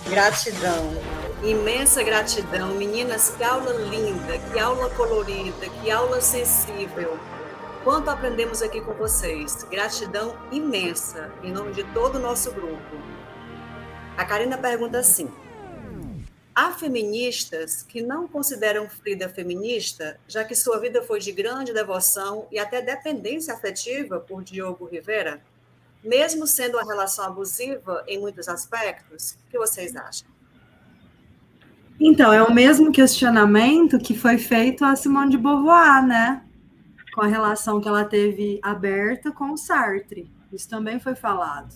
Gratidão, imensa gratidão. Meninas, que aula linda, que aula colorida, que aula sensível. Quanto aprendemos aqui com vocês. Gratidão imensa, em nome de todo o nosso grupo. A Karina pergunta assim: há feministas que não consideram Frida feminista, já que sua vida foi de grande devoção e até dependência afetiva por Diogo Rivera? Mesmo sendo uma relação abusiva em muitos aspectos? O que vocês acham? Então, é o mesmo questionamento que foi feito a Simone de Beauvoir, né? Com a relação que ela teve aberta com o Sartre. Isso também foi falado.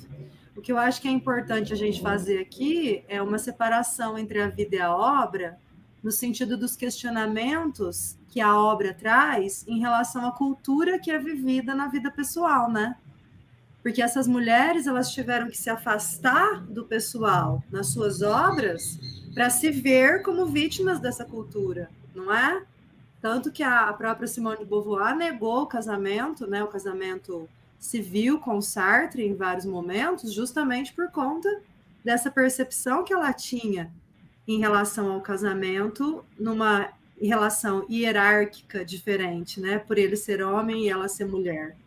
O que eu acho que é importante a gente fazer aqui é uma separação entre a vida e a obra, no sentido dos questionamentos que a obra traz em relação à cultura que é vivida na vida pessoal, né? Porque essas mulheres, elas tiveram que se afastar do pessoal nas suas obras para se ver como vítimas dessa cultura, não é? Tanto que a própria Simone de Beauvoir negou o casamento, né, o casamento civil com Sartre em vários momentos, justamente por conta dessa percepção que ela tinha em relação ao casamento, numa relação hierárquica diferente, né, por ele ser homem e ela ser mulher.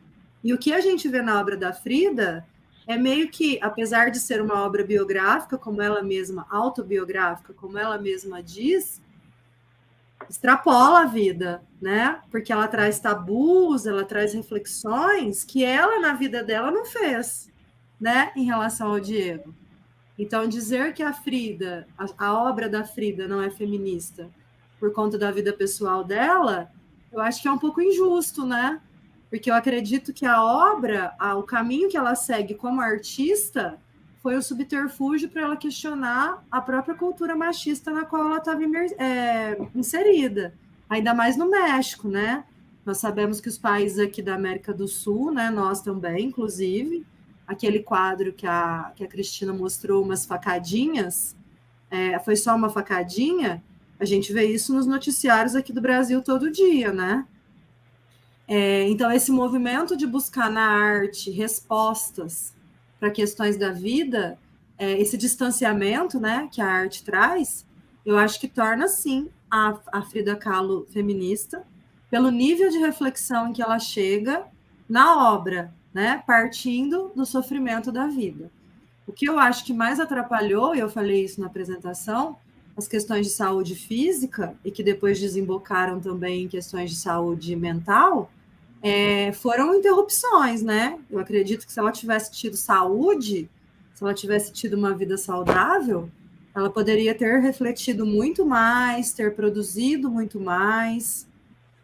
E o que a gente vê na obra da Frida é meio que, apesar de ser uma obra biográfica, como ela mesma, autobiográfica, como ela mesma diz, extrapola a vida, né? Porque ela traz tabus, ela traz reflexões que ela, na vida dela, não fez, né? Em relação ao Diego. Então, dizer que a Frida, a obra da Frida não é feminista por conta da vida pessoal dela, eu acho que é um pouco injusto, né? Porque eu acredito que a obra, o caminho que ela segue como artista, foi o subterfúgio para ela questionar a própria cultura machista na qual ela estava inserida, ainda mais no México, né? Nós sabemos que os países aqui da América do Sul, né, nós também, inclusive, aquele quadro que a Cristina mostrou, umas facadinhas, foi só uma facadinha, a gente vê isso nos noticiários aqui do Brasil todo dia, né? Então, esse movimento de buscar na arte respostas para questões da vida, esse distanciamento, né, que a arte traz, eu acho que torna, sim, a Frida Kahlo feminista, pelo nível de reflexão em que ela chega na obra, né, partindo do sofrimento da vida. O que eu acho que mais atrapalhou, e eu falei isso na apresentação, as questões de saúde física, e que depois desembocaram também em questões de saúde mental, foram interrupções, né? Eu acredito que se ela tivesse tido saúde, se ela tivesse tido uma vida saudável, ela poderia ter refletido muito mais, ter produzido muito mais.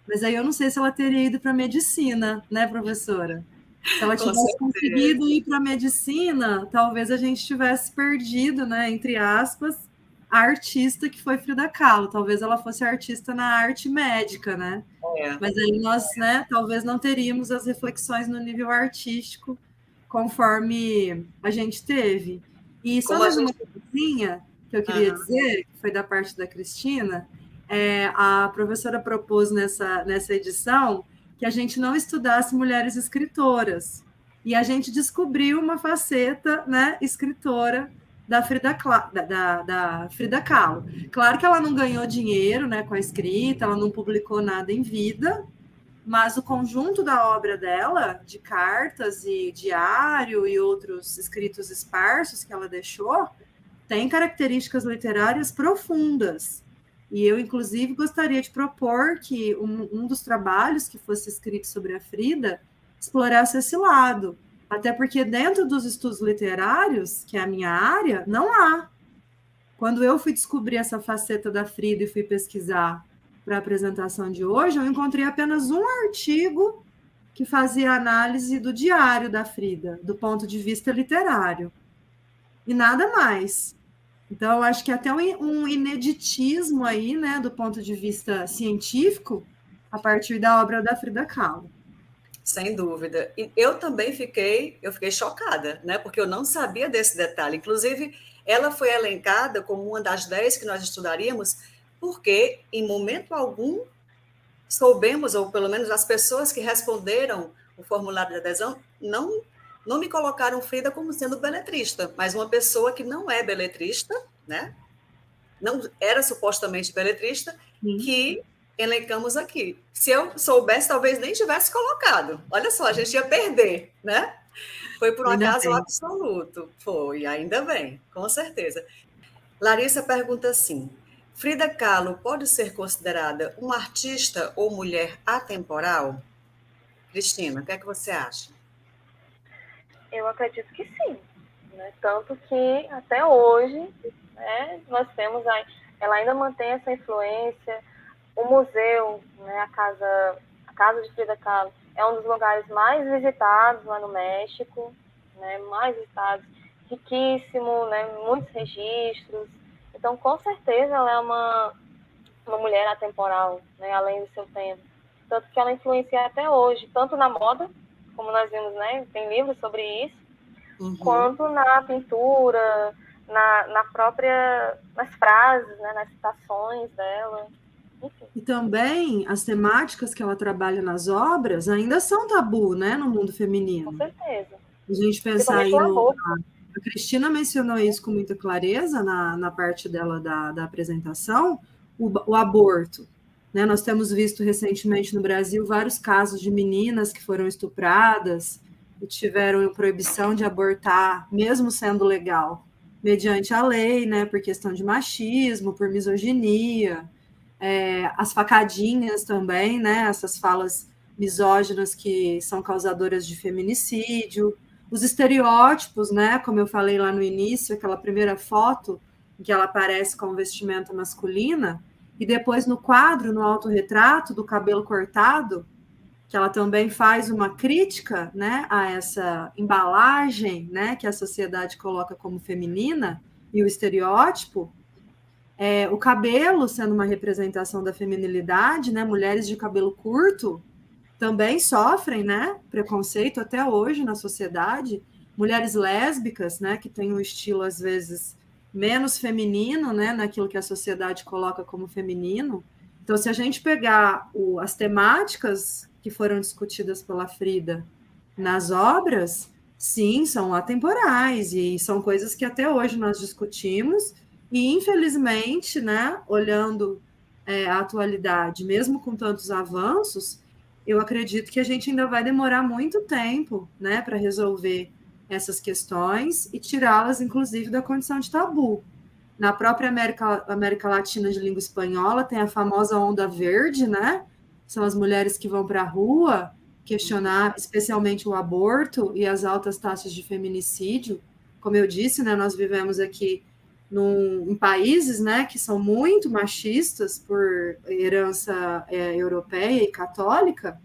Mas aí eu não sei se ela teria ido para a medicina, né, professora? Se ela tivesse conseguido ir para a medicina, talvez a gente tivesse perdido, né, entre aspas, a artista que foi Frida Kahlo. Talvez ela fosse artista na arte médica, né? Mas aí nós, né, talvez não teríamos as reflexões no nível artístico conforme a gente teve. E só mais uma coisinha que eu queria dizer, que foi da parte da Cristina, a professora propôs nessa edição que a gente não estudasse mulheres escritoras. E a gente descobriu uma faceta, né, escritora da Frida Kahlo. Claro que ela não ganhou dinheiro, né, com a escrita, ela não publicou nada em vida, mas o conjunto da obra dela, de cartas e diário e outros escritos esparsos que ela deixou, tem características literárias profundas. E eu, inclusive, gostaria de propor que um dos trabalhos que fosse escrito sobre a Frida explorasse esse lado. Até porque dentro dos estudos literários, que é a minha área, não há. Quando eu fui descobrir essa faceta da Frida e fui pesquisar para a apresentação de hoje, eu encontrei apenas um artigo que fazia análise do diário da Frida, do ponto de vista literário, e nada mais. Então, eu acho que até um ineditismo aí, né, do ponto de vista científico, a partir da obra da Frida Kahlo. Sem dúvida. E eu também fiquei chocada, né? Porque eu não sabia desse detalhe. Inclusive, ela foi elencada como uma das 10 que nós estudaríamos, porque em momento algum soubemos, ou pelo menos as pessoas que responderam o formulário de adesão, não me colocaram Frida como sendo beletrista, mas uma pessoa que não é beletrista, né? Não era supostamente beletrista, que elencamos aqui. Se eu soubesse, talvez nem tivesse colocado. Olha só, a gente ia perder, né? Foi por um acaso absoluto. Foi, ainda bem, com certeza. Larissa pergunta assim: Frida Kahlo pode ser considerada uma artista ou mulher atemporal? Cristina, o que é que você acha? Eu acredito que sim, né? Tanto que até hoje, né, nós temos ela ainda mantém essa influência. O museu, né, a casa de Frida Kahlo, é um dos lugares mais visitados lá no México, né, mais visitados, riquíssimo, né, muitos registros. Então, com certeza, ela é uma mulher atemporal, né, além do seu tempo. Tanto que ela influencia até hoje, tanto na moda, como nós vimos, né, tem livros sobre isso, quanto na pintura, nas frases, né, nas citações dela. Enfim. E também as temáticas que ela trabalha nas obras ainda são tabu, né, no mundo feminino. Com certeza. A gente pensar aí a Cristina mencionou isso com muita clareza na parte dela da apresentação, o aborto. Né? Nós temos visto recentemente no Brasil vários casos de meninas que foram estupradas e tiveram proibição de abortar, mesmo sendo legal, mediante a lei, né, por questão de machismo, por misoginia. As facadinhas também, né, essas falas misóginas que são causadoras de feminicídio, os estereótipos, né, como eu falei lá no início, aquela primeira foto em que ela aparece com vestimenta masculina, e depois no quadro, no autorretrato do cabelo cortado, que ela também faz uma crítica, né, a essa embalagem, né, que a sociedade coloca como feminina, e o estereótipo. O cabelo sendo uma representação da feminilidade, né? Mulheres de cabelo curto também sofrem, né, preconceito até hoje na sociedade. Mulheres lésbicas, né, que têm um estilo às vezes menos feminino, né, naquilo que a sociedade coloca como feminino. Então, se a gente pegar as temáticas que foram discutidas pela Frida nas obras, sim, são atemporais e são coisas que até hoje nós discutimos. E, infelizmente, né, olhando a atualidade, mesmo com tantos avanços, eu acredito que a gente ainda vai demorar muito tempo, né, para resolver essas questões e tirá-las, inclusive, da condição de tabu. Na própria América Latina de língua espanhola tem a famosa onda verde, né? São as mulheres que vão para a rua questionar especialmente o aborto e as altas taxas de feminicídio. Como eu disse, né, nós vivemos aqui em países, né, que são muito machistas por herança europeia e católica,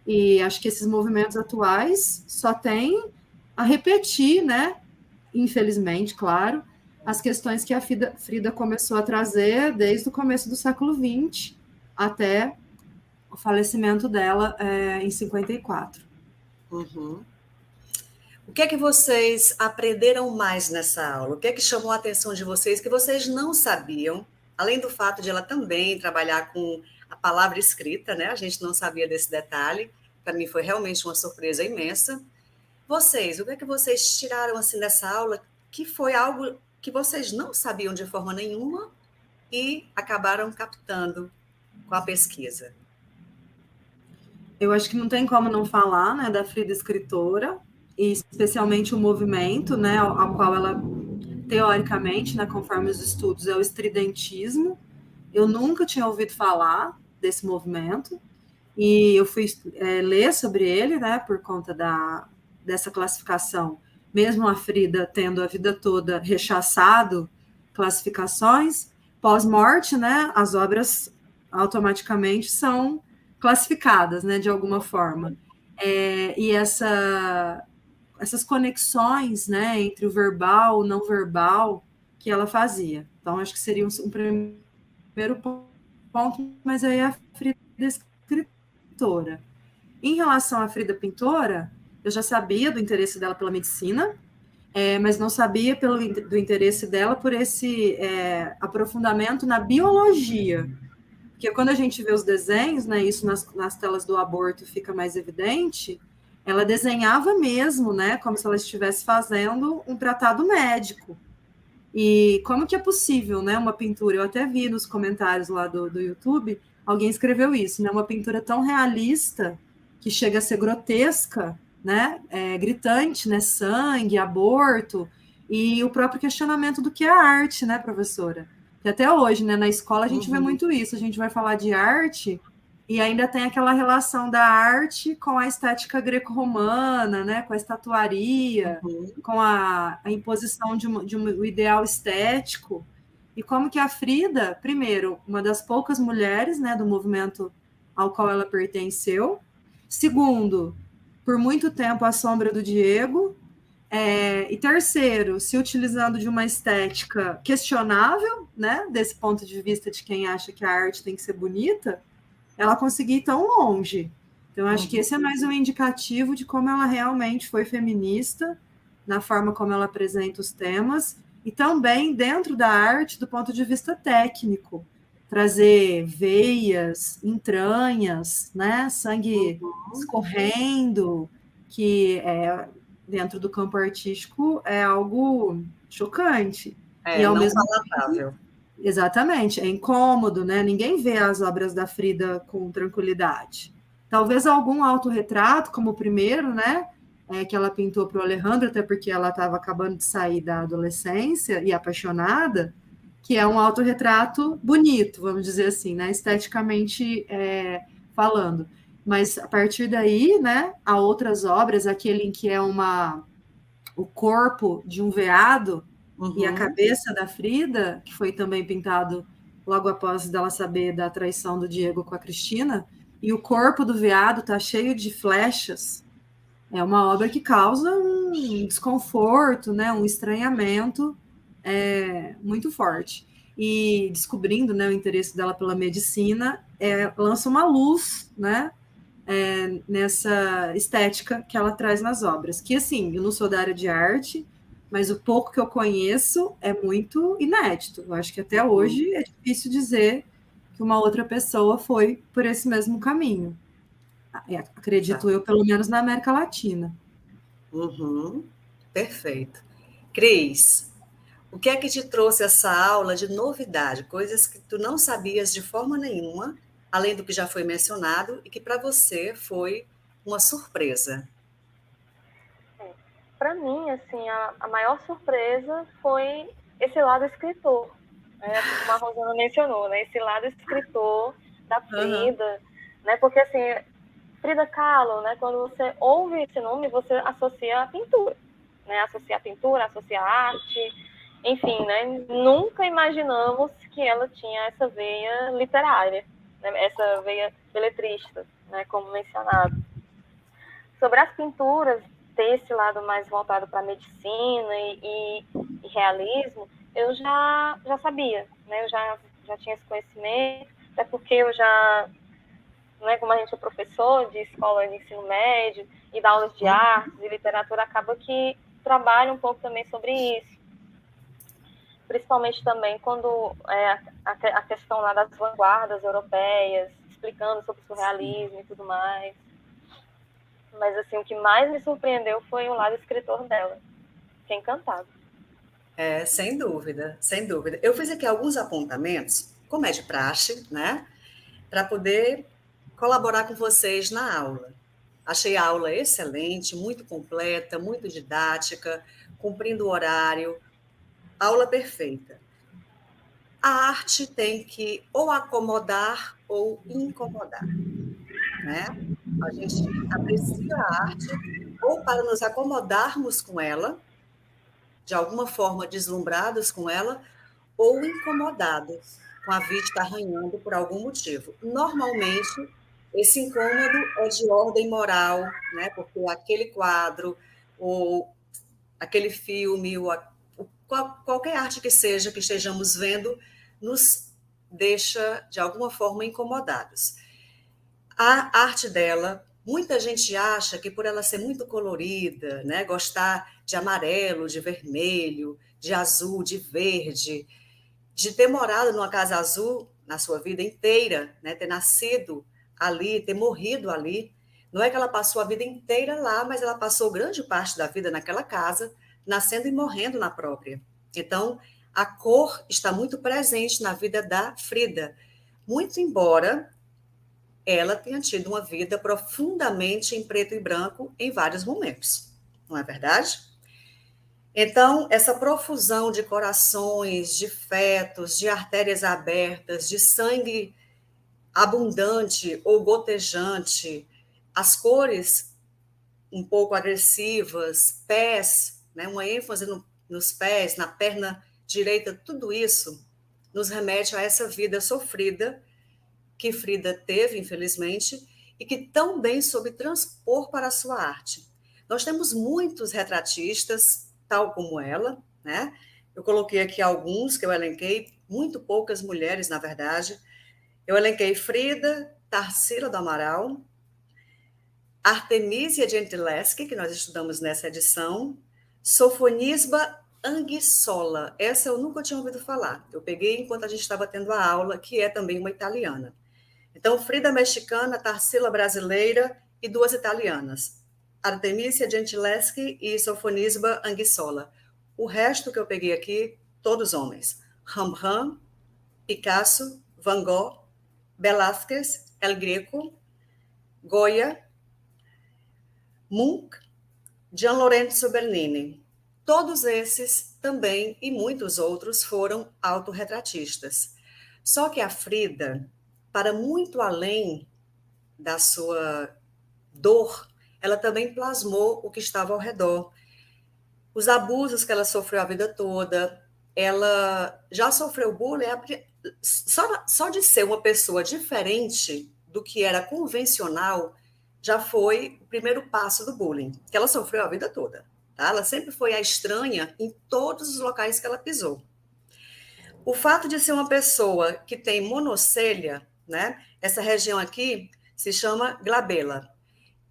e acho que esses movimentos atuais só têm a repetir, né, infelizmente, claro, as questões que a Frida começou a trazer desde o começo do século XX até o falecimento dela em 54. Uhum. O que é que vocês aprenderam mais nessa aula? O que é que chamou a atenção de vocês que vocês não sabiam? Além do fato de ela também trabalhar com a palavra escrita, né? A gente não sabia desse detalhe. Para mim foi realmente uma surpresa imensa. Vocês, o que é que vocês tiraram assim dessa aula que foi algo que vocês não sabiam de forma nenhuma e acabaram captando com a pesquisa? Eu acho que não tem como não falar, né, da Frida escritora, e especialmente o movimento, né, ao qual ela, teoricamente, né, conforme os estudos, é o estridentismo. Eu nunca tinha ouvido falar desse movimento, e eu fui ler sobre ele, né, por conta dessa classificação, mesmo a Frida tendo a vida toda rechaçado classificações, pós-morte, né, as obras automaticamente são classificadas, né, de alguma forma. E essas conexões, né, entre o verbal e o não verbal que ela fazia. Então, acho que seria um primeiro ponto, mas aí a Frida escritora. Em relação à Frida pintora, eu já sabia do interesse dela pela medicina, mas não sabia do interesse dela por esse aprofundamento na biologia. Porque quando a gente vê os desenhos, né, isso nas telas do aborto fica mais evidente, ela desenhava mesmo, né, como se ela estivesse fazendo um tratado médico. E como que é possível, né, uma pintura? Eu até vi nos comentários lá do YouTube, alguém escreveu isso, né, uma pintura tão realista que chega a ser grotesca, né, gritante, né, sangue, aborto, e o próprio questionamento do que é arte, né, professora? E até hoje, né, na escola a gente vê muito isso, a gente vai falar de arte e ainda tem aquela relação da arte com a estética greco-romana, né, com a estatuaria, com a imposição de um ideal estético. E como que a Frida, primeiro, uma das poucas mulheres, né, do movimento ao qual ela pertenceu. Segundo, por muito tempo à sombra do Diego. E terceiro, se utilizando de uma estética questionável, né, desse ponto de vista de quem acha que a arte tem que ser bonita, ela conseguir ir tão longe. Então, acho que esse é mais um indicativo de como ela realmente foi feminista, na forma como ela apresenta os temas, e também dentro da arte, do ponto de vista técnico. Trazer veias, entranhas, né? Sangue escorrendo, que dentro do campo artístico é algo chocante. E ao não mesmo palatável. Exatamente, é incômodo, né? Ninguém vê as obras da Frida com tranquilidade. Talvez algum autorretrato, como o primeiro, né? Que ela pintou para o Alejandro, até porque ela estava acabando de sair da adolescência e apaixonada, que é um autorretrato bonito, vamos dizer assim, né? Esteticamente falando. Mas a partir daí, né? Há outras obras, aquele em que é o corpo de um veado, e a cabeça da Frida, que foi também pintado logo após dela saber da traição do Diego com a Cristina, e o corpo do veado está cheio de flechas. É uma obra que causa um desconforto, né, um estranhamento muito forte. E descobrindo, né, o interesse dela pela medicina, lança uma luz, né, nessa estética que ela traz nas obras. Que, assim, eu não sou da área de arte, mas o pouco que eu conheço é muito inédito. Eu acho que até hoje é difícil dizer que uma outra pessoa foi por esse mesmo caminho. Acredito eu, pelo menos na América Latina. Perfeito. Cris, o que é que te trouxe essa aula de novidade? Coisas que tu não sabias de forma nenhuma, além do que já foi mencionado, e que para você foi uma surpresa. Para mim, assim, a maior surpresa foi esse lado escritor, né? Como a Rosana mencionou, né? Esse lado escritor da Frida, né? Porque, assim, Frida Kahlo, né? Quando você ouve esse nome, você associa a pintura, né? Associa a pintura, associa a arte, enfim, né? Nunca imaginamos que ela tinha essa veia literária, né? Essa veia beletrista, né? Como mencionado. Sobre as pinturas, ter esse lado mais voltado para medicina e realismo, eu já sabia, né? Eu já tinha esse conhecimento, até porque eu já, né, como a gente é professor de escola de ensino médio e dá aulas de artes e literatura, acaba que trabalha um pouco também sobre isso. Principalmente também quando a questão lá das vanguardas europeias, explicando sobre o surrealismo e tudo mais. Mas, assim, o que mais me surpreendeu foi o lado escritor dela. Fiquei encantada. Sem dúvida, sem dúvida. Eu fiz aqui alguns apontamentos, como é de praxe, né? Para poder colaborar com vocês na aula. Achei a aula excelente, muito completa, muito didática, cumprindo o horário. Aula perfeita. A arte tem que ou acomodar ou incomodar, né? A gente aprecia a arte ou para nos acomodarmos com ela, de alguma forma deslumbrados com ela, ou incomodados com a vista arranhando por algum motivo. Normalmente, Esse incômodo é de ordem moral, né? Porque aquele quadro, ou aquele filme, qualquer arte que seja que estejamos vendo, nos deixa, de alguma forma, incomodados. A arte dela, muita gente acha que por ela ser muito colorida, né, gostar de amarelo, de vermelho, de azul, de verde, de ter morado numa casa azul na sua vida inteira, né, ter nascido ali, ter morrido ali, não é que ela passou a vida inteira lá, mas ela passou grande parte da vida naquela casa, nascendo e morrendo na própria. Então, a cor está muito presente na vida da Frida, muito embora ela tenha tido uma vida profundamente em preto e branco em vários momentos, não é verdade? Então, essa profusão de corações, de fetos, de artérias abertas, de sangue abundante ou gotejante, as cores um pouco agressivas, pés, né, uma ênfase nos pés, na perna direita, tudo isso nos remete a essa vida sofrida que Frida teve, infelizmente, e que tão bem soube transpor para a sua arte. Nós temos muitos retratistas, tal como ela, né? Eu coloquei aqui alguns que eu elenquei, muito poucas mulheres, na verdade. Eu elenquei Frida, Tarsila do Amaral, Artemisia Gentileschi, que nós estudamos nessa edição, Sofonisba Anguissola. Essa eu nunca tinha ouvido falar. Eu peguei enquanto a gente estava tendo a aula, que é também uma italiana. Então, Frida mexicana, Tarsila brasileira e duas italianas, Artemisia Gentileschi e Sofonisba Anguissola. O resto que eu peguei aqui, todos homens. Rembrandt, Picasso, Van Gogh, Velázquez, El Greco, Goya, Munch, Gian Lorenzo Bernini. Todos esses também, e muitos outros, foram autorretratistas. Só que a Frida, para muito além da sua dor, ela também plasmou o que estava ao redor. Os abusos que ela sofreu a vida toda, ela já sofreu bullying, só de ser uma pessoa diferente do que era convencional, já foi o primeiro passo do bullying, que ela sofreu a vida toda. Tá? Ela sempre foi a estranha em todos os locais que ela pisou. O fato de ser uma pessoa que tem monocelha, né? Essa região aqui se chama glabela.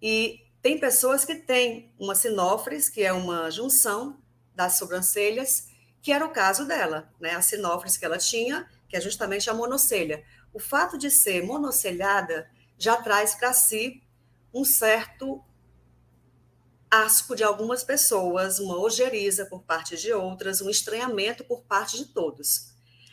E tem pessoas que têm uma sinófris, que é uma junção das sobrancelhas, que era o caso dela, né? A sinófris que ela tinha, que é justamente a monocelha. O fato de ser monocelhada já traz para si um certo asco de algumas pessoas, uma ojeriza por parte de outras, um estranhamento por parte de todos.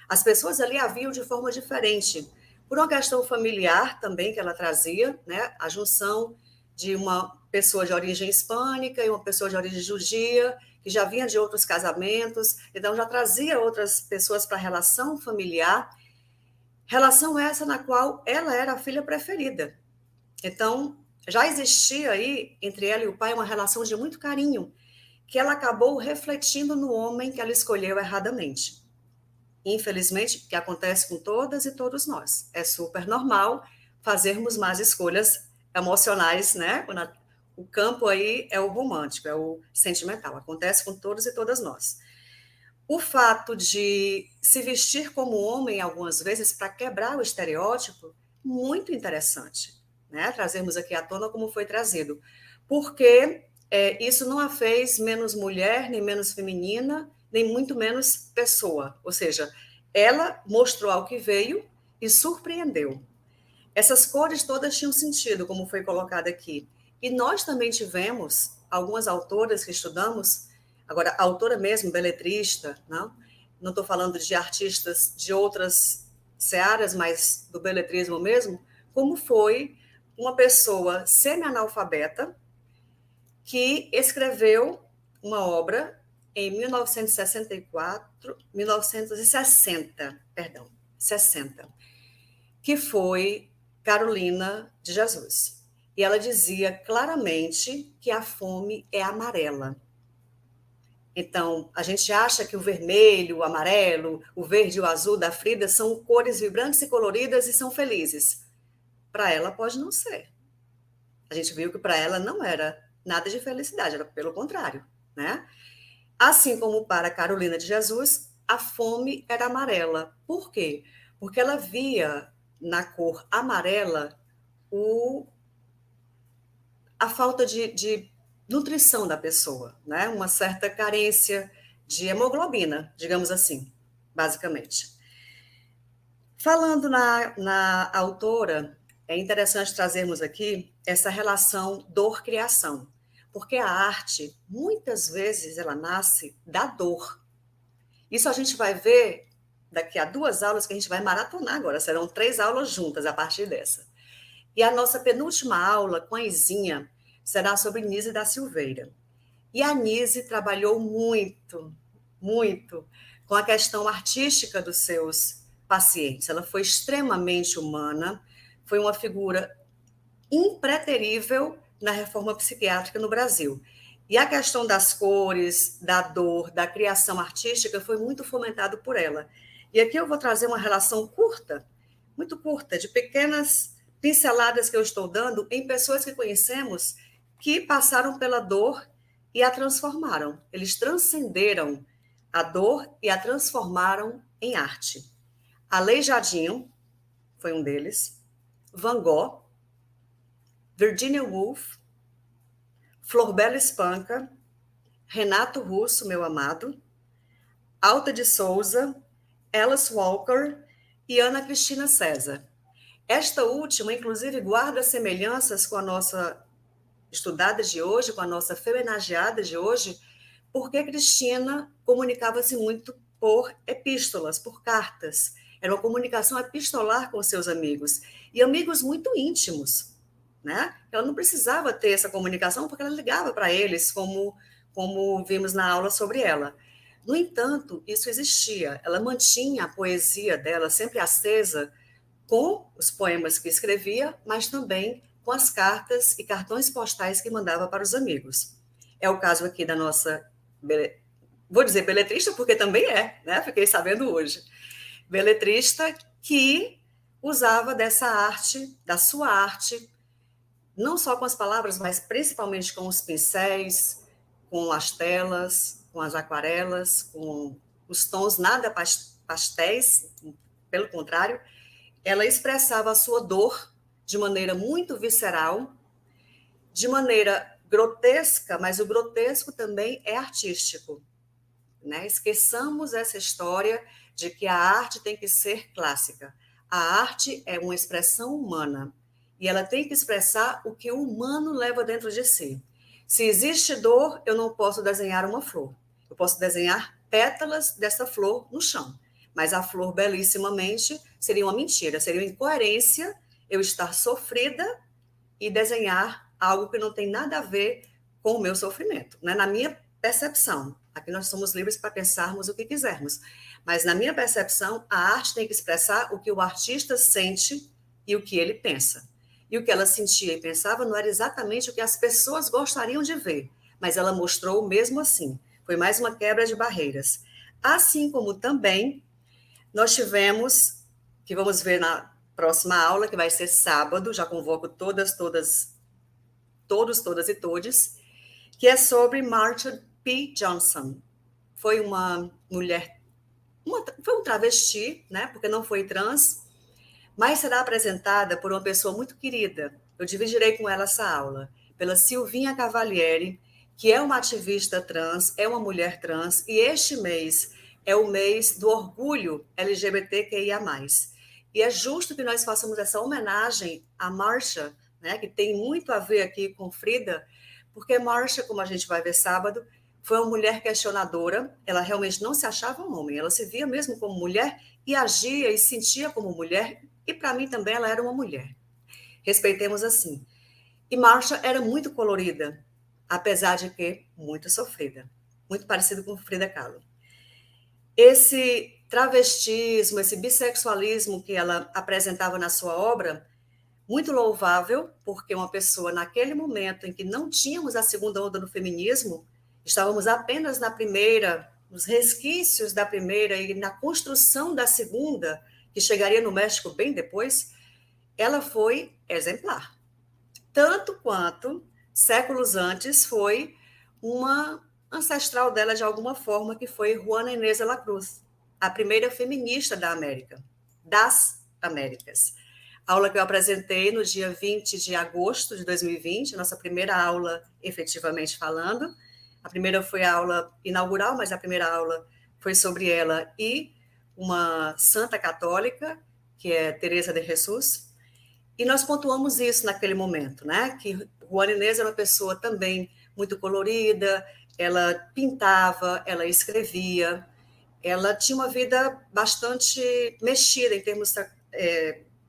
As pessoas ali a viam de forma diferente, por uma questão familiar também que ela trazia, né? A junção de uma pessoa de origem hispânica e uma pessoa de origem judia, que já vinha de outros casamentos, então já trazia outras pessoas para a relação familiar, relação essa na qual ela era a filha preferida. Então, já existia aí, entre ela e o pai, uma relação de muito carinho, que ela acabou refletindo no homem que ela escolheu erradamente. Infelizmente, que acontece com todas e todos nós. É super normal fazermos más escolhas emocionais, né? O campo aí é o romântico, é o sentimental. Acontece com todos e todas nós. O fato de se vestir como homem, algumas vezes, para quebrar o estereótipo, muito interessante, né? Trazermos aqui à tona como foi trazido. Porque isso não a fez menos mulher, nem menos feminina, nem muito menos pessoa. Ou seja, ela mostrou ao que veio e surpreendeu. Essas cores todas tinham sentido, como foi colocado aqui. E nós também tivemos algumas autoras que estudamos, agora, a autora mesmo, beletrista, não estou falando de artistas de outras searas, mas do beletrismo mesmo, como foi uma pessoa semi-analfabeta que escreveu uma obra em 1960, que foi Carolina de Jesus. E ela dizia claramente que a fome é amarela. Então, a gente acha que o vermelho, o amarelo, o verde e o azul da Frida são cores vibrantes e coloridas e são felizes. para ela pode não ser. A gente viu que para ela não era nada de felicidade, era pelo contrário, né? Assim como para Carolina de Jesus, a fome era amarela. Por quê? Porque ela via na cor amarela a falta de nutrição da pessoa, né? Uma certa carência de hemoglobina, digamos assim, basicamente. Falando na autora, é interessante trazermos aqui essa relação dor-criação, porque a arte, muitas vezes, ela nasce da dor. Isso a gente vai ver daqui a 2 aulas que a gente vai maratonar agora, serão 3 aulas juntas a partir dessa. E a nossa penúltima aula com a Izinha será sobre Nise da Silveira. E a Nise trabalhou muito, muito com a questão artística dos seus pacientes. Ela foi extremamente humana, foi uma figura impreterível na reforma psiquiátrica no Brasil. E a questão das cores, da dor, da criação artística foi muito fomentado por ela. E aqui eu vou trazer uma relação curta, muito curta, de pequenas pinceladas que eu estou dando em pessoas que conhecemos que passaram pela dor e a transformaram. Eles transcenderam a dor e a transformaram em arte. Aleijadinho foi um deles, Van Gogh, Virginia Woolf, Florbela Espanca, Renato Russo, meu amado, Alta de Souza, Alice Walker e Ana Cristina César. Esta última, inclusive, guarda semelhanças com a nossa estudada de hoje, com a nossa homenageada de hoje, porque Cristina comunicava-se muito por epístolas, por cartas. Era uma comunicação epistolar com seus amigos, e amigos muito íntimos, né? Ela não precisava ter essa comunicação, porque ela ligava para eles, como vimos na aula sobre ela. No entanto, isso existia. Ela mantinha a poesia dela sempre acesa com os poemas que escrevia, mas também com as cartas e cartões postais que mandava para os amigos. É o caso aqui da nossa, vou dizer beletrista, porque também é, né? Fiquei sabendo hoje. Beletrista que usava dessa arte, da sua arte, não só com as palavras, mas principalmente com os pincéis, com as telas, com as aquarelas, com os tons nada pastéis, pelo contrário, ela expressava a sua dor de maneira muito visceral, de maneira grotesca, mas o grotesco também é artístico, né? Esqueçamos essa história de que a arte tem que ser clássica. A arte é uma expressão humana e ela tem que expressar o que o humano leva dentro de si. Se existe dor, eu não posso desenhar uma flor. Eu posso desenhar pétalas dessa flor no chão, mas a flor, bellissimamente, seria uma mentira, seria uma incoerência eu estar sofrida e desenhar algo que não tem nada a ver com o meu sofrimento, né? Na minha percepção. Aqui nós somos livres para pensarmos o que quisermos, mas na minha percepção, a arte tem que expressar o que o artista sente e o que ele pensa. E o que ela sentia e pensava não era exatamente o que as pessoas gostariam de ver, mas ela mostrou mesmo assim. Foi mais uma quebra de barreiras. Assim como também nós tivemos, que vamos ver na próxima aula, que vai ser sábado, já convoco todos e todes, que é sobre Marsha P. Johnson. Foi uma mulher, foi um travesti, né, porque não foi trans, mas será apresentada por uma pessoa muito querida. Eu dividirei com ela essa aula, pela Silvinha Cavalieri, que é uma ativista trans, é uma mulher trans, e este mês é o mês do orgulho LGBTQIA+. E é justo que nós façamos essa homenagem à Marsha, né, que tem muito a ver aqui com Frida, porque Marsha, como a gente vai ver sábado, foi uma mulher questionadora, ela realmente não se achava um homem, ela se via mesmo como mulher e agia e sentia como mulher, e para mim também ela era uma mulher. Respeitemos assim. E Marsha era muito colorida, apesar de que muito sofrida, muito parecido com Frida Kahlo. Esse travestismo, esse bissexualismo que ela apresentava na sua obra, muito louvável, porque uma pessoa naquele momento em que não tínhamos a segunda onda do feminismo, estávamos apenas na primeira, nos resquícios da primeira e na construção da segunda, que chegaria no México bem depois, ela foi exemplar. Tanto quanto, séculos antes, foi uma ancestral dela, de alguma forma, que foi Juana Inés de la Cruz, a primeira feminista da América, das Américas. Aula que eu apresentei no dia 20 de agosto de 2020, nossa primeira aula, efetivamente falando. A primeira foi a aula inaugural, mas a primeira aula foi sobre ela e uma santa católica, que é Teresa de Jesus. E nós pontuamos isso naquele momento, né? Que Juana Inés era uma pessoa também muito colorida, ela pintava, ela escrevia, ela tinha uma vida bastante mexida em termos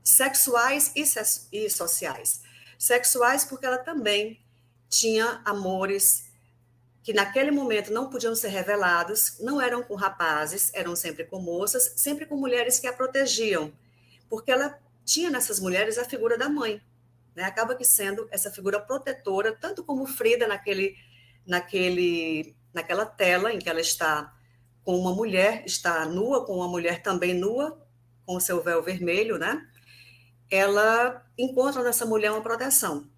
sexuais e sociais. Sexuais porque ela também tinha amores que naquele momento não podiam ser revelados, não eram com rapazes, eram sempre com moças, sempre com mulheres que a protegiam, porque ela tinha nessas mulheres a figura da mãe, né? Acaba que sendo essa figura protetora, tanto como Frida naquela tela em que ela está com uma mulher, está nua, com uma mulher também nua, com o seu véu vermelho, né? Ela encontra nessa mulher uma proteção.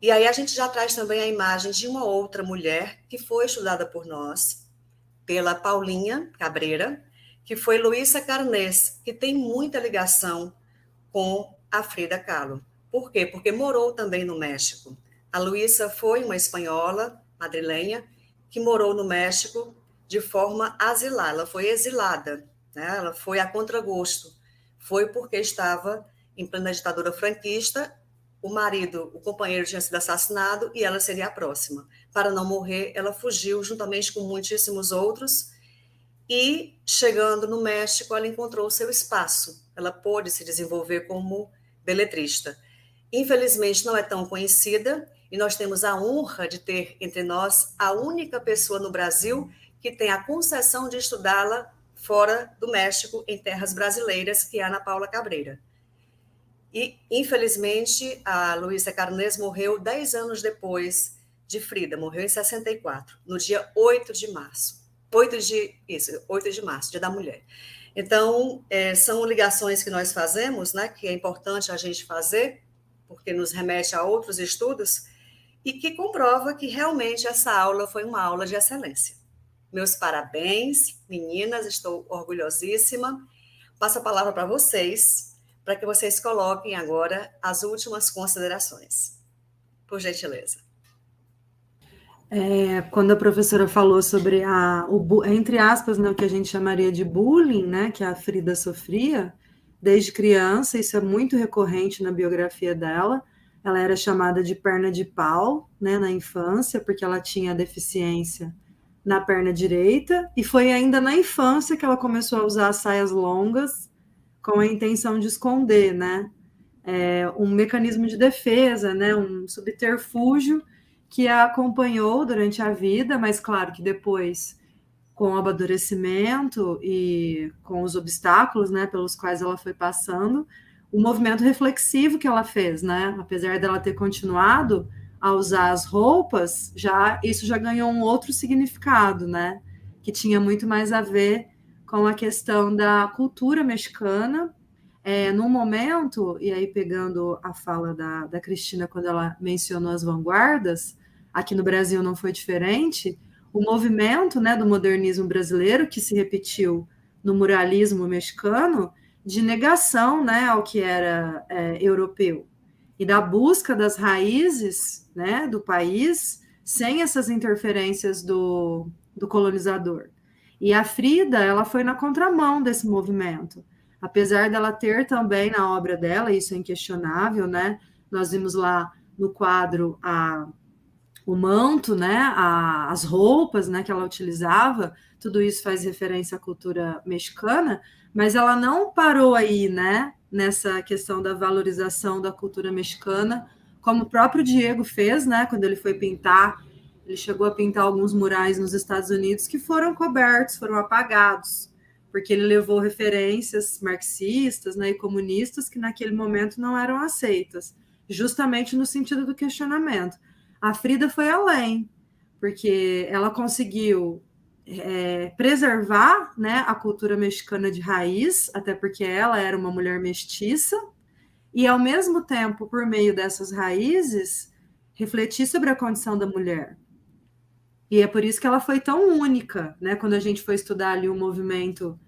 E aí a gente já traz também a imagem de uma outra mulher que foi estudada por nós, pela Paulinha Cabreira, que foi Luísa Carnés, que tem muita ligação com a Frida Kahlo. Por quê? Porque morou também no México. A Luísa foi uma espanhola, madrilenha, que morou no México de forma asilar. Ela foi exilada, né? Ela foi a contragosto. Foi porque estava em plena ditadura franquista, o marido, o companheiro tinha sido assassinado e ela seria a próxima. Para não morrer, ela fugiu juntamente com muitíssimos outros e, chegando no México, ela encontrou o seu espaço. Ela pôde se desenvolver como beletrista. Infelizmente, não é tão conhecida e nós temos a honra de ter entre nós a única pessoa no Brasil que tem a concessão de estudá-la fora do México, em terras brasileiras, que é a Ana Paula Cabreira. E, infelizmente, a Luísa Carnés morreu 10 anos depois de Frida, morreu em 64, no dia 8 de março. 8 de março, Dia da Mulher. Então, são ligações que nós fazemos, né, que é importante a gente fazer, porque nos remete a outros estudos, e que comprova que realmente essa aula foi uma aula de excelência. Meus parabéns, meninas, estou orgulhosíssima. Passo a palavra para vocês, para que vocês coloquem agora as últimas considerações. Por gentileza. Quando a professora falou sobre entre aspas, né, o que a gente chamaria de bullying, né, que a Frida sofria desde criança, isso é muito recorrente na biografia dela. Ela era chamada de perna de pau, né, na infância, porque ela tinha deficiência na perna direita, e foi ainda na infância que ela começou a usar saias longas com a intenção de esconder, né, um mecanismo de defesa, né, um subterfúgio que a acompanhou durante a vida, mas claro que depois, com o amadurecimento e com os obstáculos, né, pelos quais ela foi passando, o movimento reflexivo que ela fez, né, apesar dela ter continuado a usar as roupas, isso já ganhou um outro significado, né, que tinha muito mais a ver com a questão da cultura mexicana. Num momento, e aí pegando a fala da Cristina quando ela mencionou as vanguardas, aqui no Brasil não foi diferente, o movimento, né, do modernismo brasileiro, que se repetiu no muralismo mexicano, de negação, né, ao que era europeu, e da busca das raízes, né, do país, sem essas interferências do colonizador. E a Frida, ela foi na contramão desse movimento, apesar dela ter também na obra dela, isso é inquestionável, né? Nós vimos lá no quadro o manto, né? As roupas, né, que ela utilizava, tudo isso faz referência à cultura mexicana, mas ela não parou aí, né? Nessa questão da valorização da cultura mexicana, como o próprio Diego fez, né? Quando ele foi pintar, ele chegou a pintar alguns murais nos Estados Unidos que foram cobertos, foram apagados, porque ele levou referências marxistas, né, e comunistas que naquele momento não eram aceitas, justamente no sentido do questionamento. A Frida foi além, porque ela conseguiu preservar, né, a cultura mexicana de raiz, até porque ela era uma mulher mestiça, e, ao mesmo tempo, por meio dessas raízes, refletir sobre a condição da mulher. E é por isso que ela foi tão única, né? Quando a gente foi estudar ali o movimento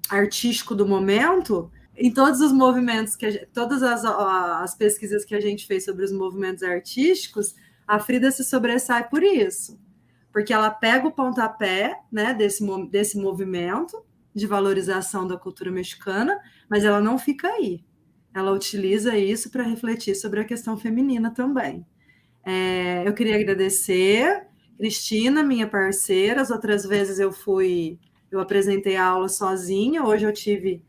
artístico do momento, em todos os movimentos, todas as pesquisas que a gente fez sobre os movimentos artísticos, a Frida se sobressai por isso, porque ela pega o pontapé, né, desse movimento de valorização da cultura mexicana, mas ela não fica aí. Ela utiliza isso para refletir sobre a questão feminina também. Eu queria agradecer, Cristina, minha parceira. As outras vezes eu apresentei a aula sozinha, hoje eu tive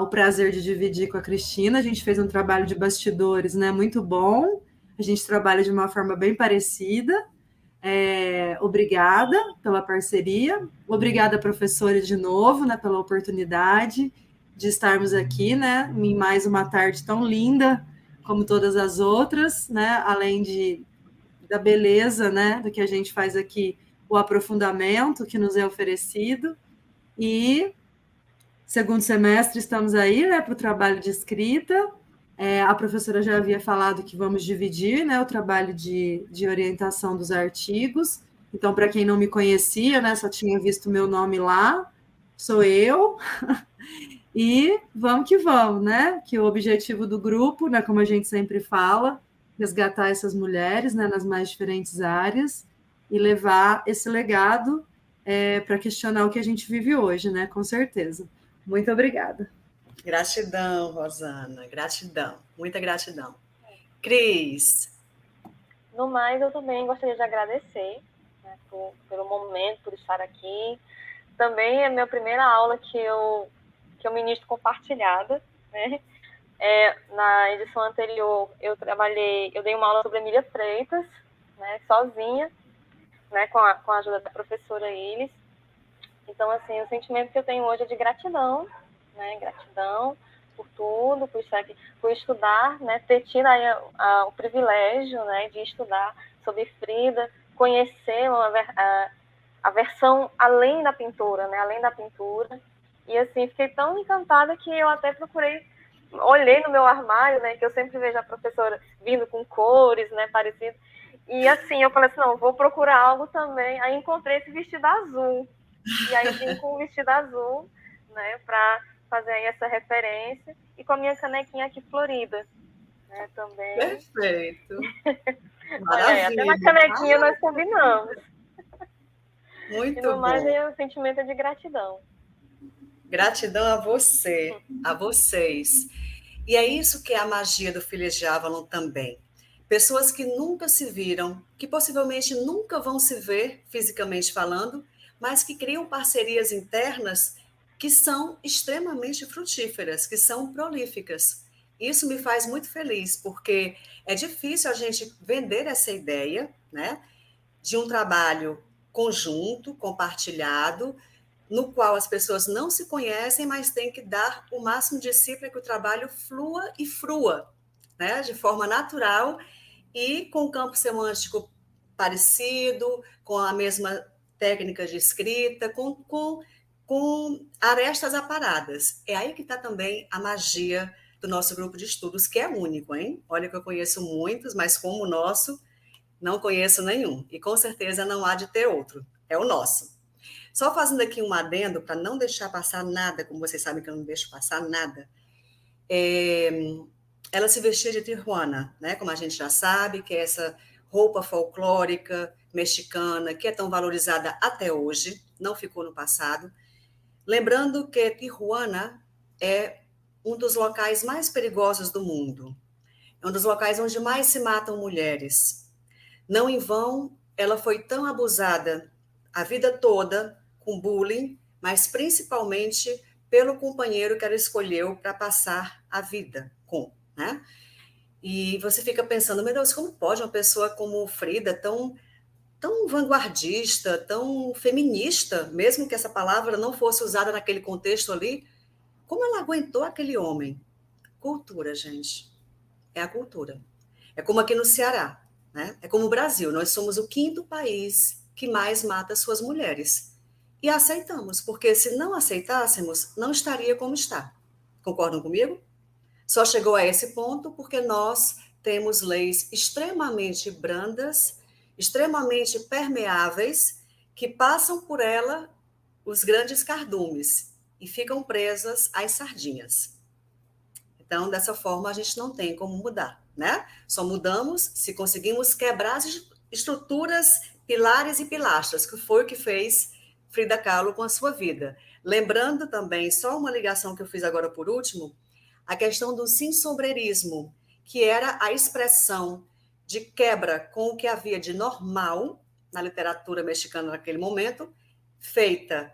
o prazer de dividir com a Cristina. A gente fez um trabalho de bastidores, né, muito bom, a gente trabalha de uma forma bem parecida. Obrigada pela parceria, obrigada, professora, de novo, né, pela oportunidade de estarmos aqui, né, em mais uma tarde tão linda como todas as outras, né, além da beleza, né, do que a gente faz aqui, o aprofundamento que nos é oferecido. E segundo semestre estamos aí, né, para o trabalho de escrita. A professora já havia falado que vamos dividir, né, o trabalho de orientação dos artigos. Então, para quem não me conhecia, né, só tinha visto meu nome lá, sou eu. E vamos que vamos, né? Que o objetivo do grupo, né, como a gente sempre fala, resgatar essas mulheres, né, nas mais diferentes áreas e levar esse legado para questionar o que a gente vive hoje, né? Com certeza. Muito obrigada. Gratidão, Rosana, gratidão, muita gratidão. Cris. No mais, eu também gostaria de agradecer, né, pelo momento, por estar aqui. Também é a minha primeira aula que eu ministro compartilhada, né? Na edição anterior, eu dei uma aula sobre Emília Freitas, né, sozinha, né, com a ajuda da professora Iris. Então, assim, o sentimento que eu tenho hoje é de gratidão, né, gratidão por tudo, por estar aqui, por estudar, né, ter tido aí o privilégio, né, de estudar sobre Frida, conhecer a versão além da pintura, né, além da pintura. E, assim, fiquei tão encantada que eu até olhei no meu armário, né, que eu sempre vejo a professora vindo com cores, né, parecidas. E, assim, eu falei assim, não, vou procurar algo também. Aí encontrei esse vestido azul. E aí vim com o vestido azul, né, para fazer aí essa referência. E com a minha canequinha aqui florida, né, também. Perfeito. Maravilha. Até na canequinha nós combinamos. Muito bom. E no mais, o sentimento é de gratidão. Gratidão a você, a vocês. E é isso que é a magia do Filhas de Avalon também. Pessoas que nunca se viram, que possivelmente nunca vão se ver fisicamente falando, mas que criam parcerias internas que são extremamente frutíferas, que são prolíficas. Isso me faz muito feliz, porque é difícil a gente vender essa ideia, né, de um trabalho conjunto, compartilhado, no qual as pessoas não se conhecem, mas têm que dar o máximo de si para que o trabalho flua e frua, né, de forma natural e com campo semântico parecido, com a mesma técnica de escrita, com arestas aparadas. É aí que está também a magia do nosso grupo de estudos, que é único, hein? Olha que eu conheço muitos, mas como o nosso, não conheço nenhum. E com certeza não há de ter outro. É o nosso. Só fazendo aqui um adendo, para não deixar passar nada, como vocês sabem que eu não deixo passar nada, ela se vestia de Tijuana, né? Como a gente já sabe, que é essa roupa folclórica mexicana, que é tão valorizada até hoje, não ficou no passado. Lembrando que Tijuana é um dos locais mais perigosos do mundo. É um dos locais onde mais se matam mulheres. Não em vão, ela foi tão abusada a vida toda, com bullying, mas principalmente pelo companheiro que ela escolheu para passar a vida com, né? E você fica pensando, meu Deus, como pode uma pessoa como Frida, tão vanguardista, tão feminista, mesmo que essa palavra não fosse usada naquele contexto ali, como ela aguentou aquele homem? Cultura, gente. É a cultura. É como aqui no Ceará, né? É como o Brasil. Nós somos o 5º país que mais mata suas mulheres. E aceitamos, porque se não aceitássemos, não estaria como está. Concordam comigo? Só chegou a esse ponto porque nós temos leis extremamente brandas, extremamente permeáveis, que passam por ela os grandes cardumes e ficam presas às sardinhas. Então, dessa forma, a gente não tem como mudar, né? Só mudamos se conseguimos quebrar as estruturas, pilares e pilastras, que foi o que fez Frida Kahlo com a sua vida. Lembrando também, só uma ligação que eu fiz agora por último, a questão do sensombrerismo, que era a expressão de quebra com o que havia de normal na literatura mexicana naquele momento, feita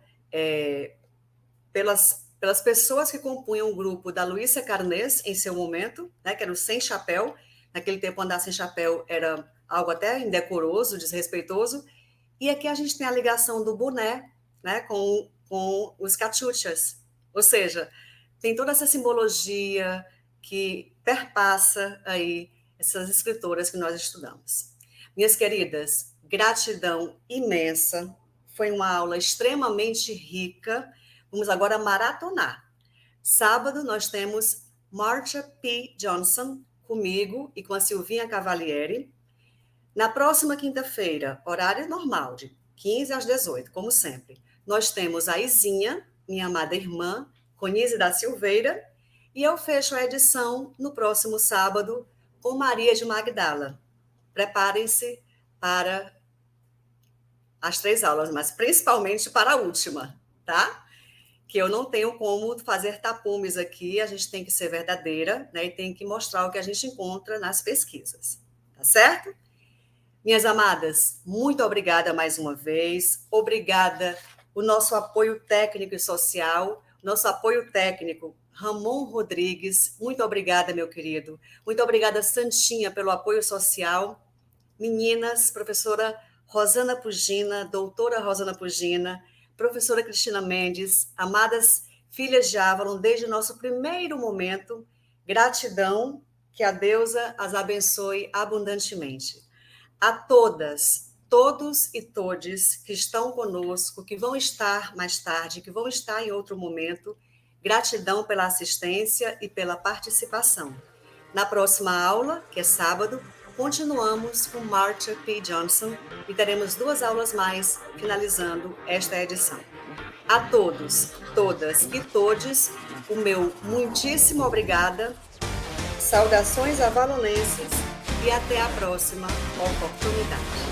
pelas pessoas que compunham o grupo da Luísa Carnés em seu momento, né, que era o Sem Chapéu. Naquele tempo, andar sem chapéu era algo até indecoroso, desrespeitoso. E aqui a gente tem a ligação do boné, né, com os cachuchas. Ou seja, tem toda essa simbologia que perpassa aí essas escritoras que nós estudamos. Minhas queridas, gratidão imensa. Foi uma aula extremamente rica. Vamos agora maratonar. Sábado nós temos Marsha P. Johnson comigo e com a Silvinha Cavalieri. Na próxima quinta-feira, horário normal, de 15 às 18, como sempre, nós temos a Izinha, minha amada irmã, Conise da Silveira, e eu fecho a edição no próximo sábado com Maria de Magdala. Preparem-se para as 3 aulas, mas principalmente para a última, tá? Que eu não tenho como fazer tapumes aqui, a gente tem que ser verdadeira, né? E tem que mostrar o que a gente encontra nas pesquisas, tá certo? Minhas amadas, muito obrigada mais uma vez, obrigada o nosso apoio técnico e social, nosso apoio técnico, Ramon Rodrigues, muito obrigada, meu querido, muito obrigada, Santinha, pelo apoio social, meninas, professora Rosana Pugina, doutora Rosana Pugina, professora Cristina Mendes, amadas filhas de Avalon, desde o nosso primeiro momento, gratidão, que a deusa as abençoe abundantemente. A todas, todos e todes que estão conosco, que vão estar mais tarde, que vão estar em outro momento, gratidão pela assistência e pela participação. Na próxima aula, que é sábado, continuamos com Marsha P. Johnson e teremos 2 aulas mais, finalizando esta edição. A todos, todas e todes, o meu muitíssimo obrigada, saudações avalonenses e até a próxima oportunidade.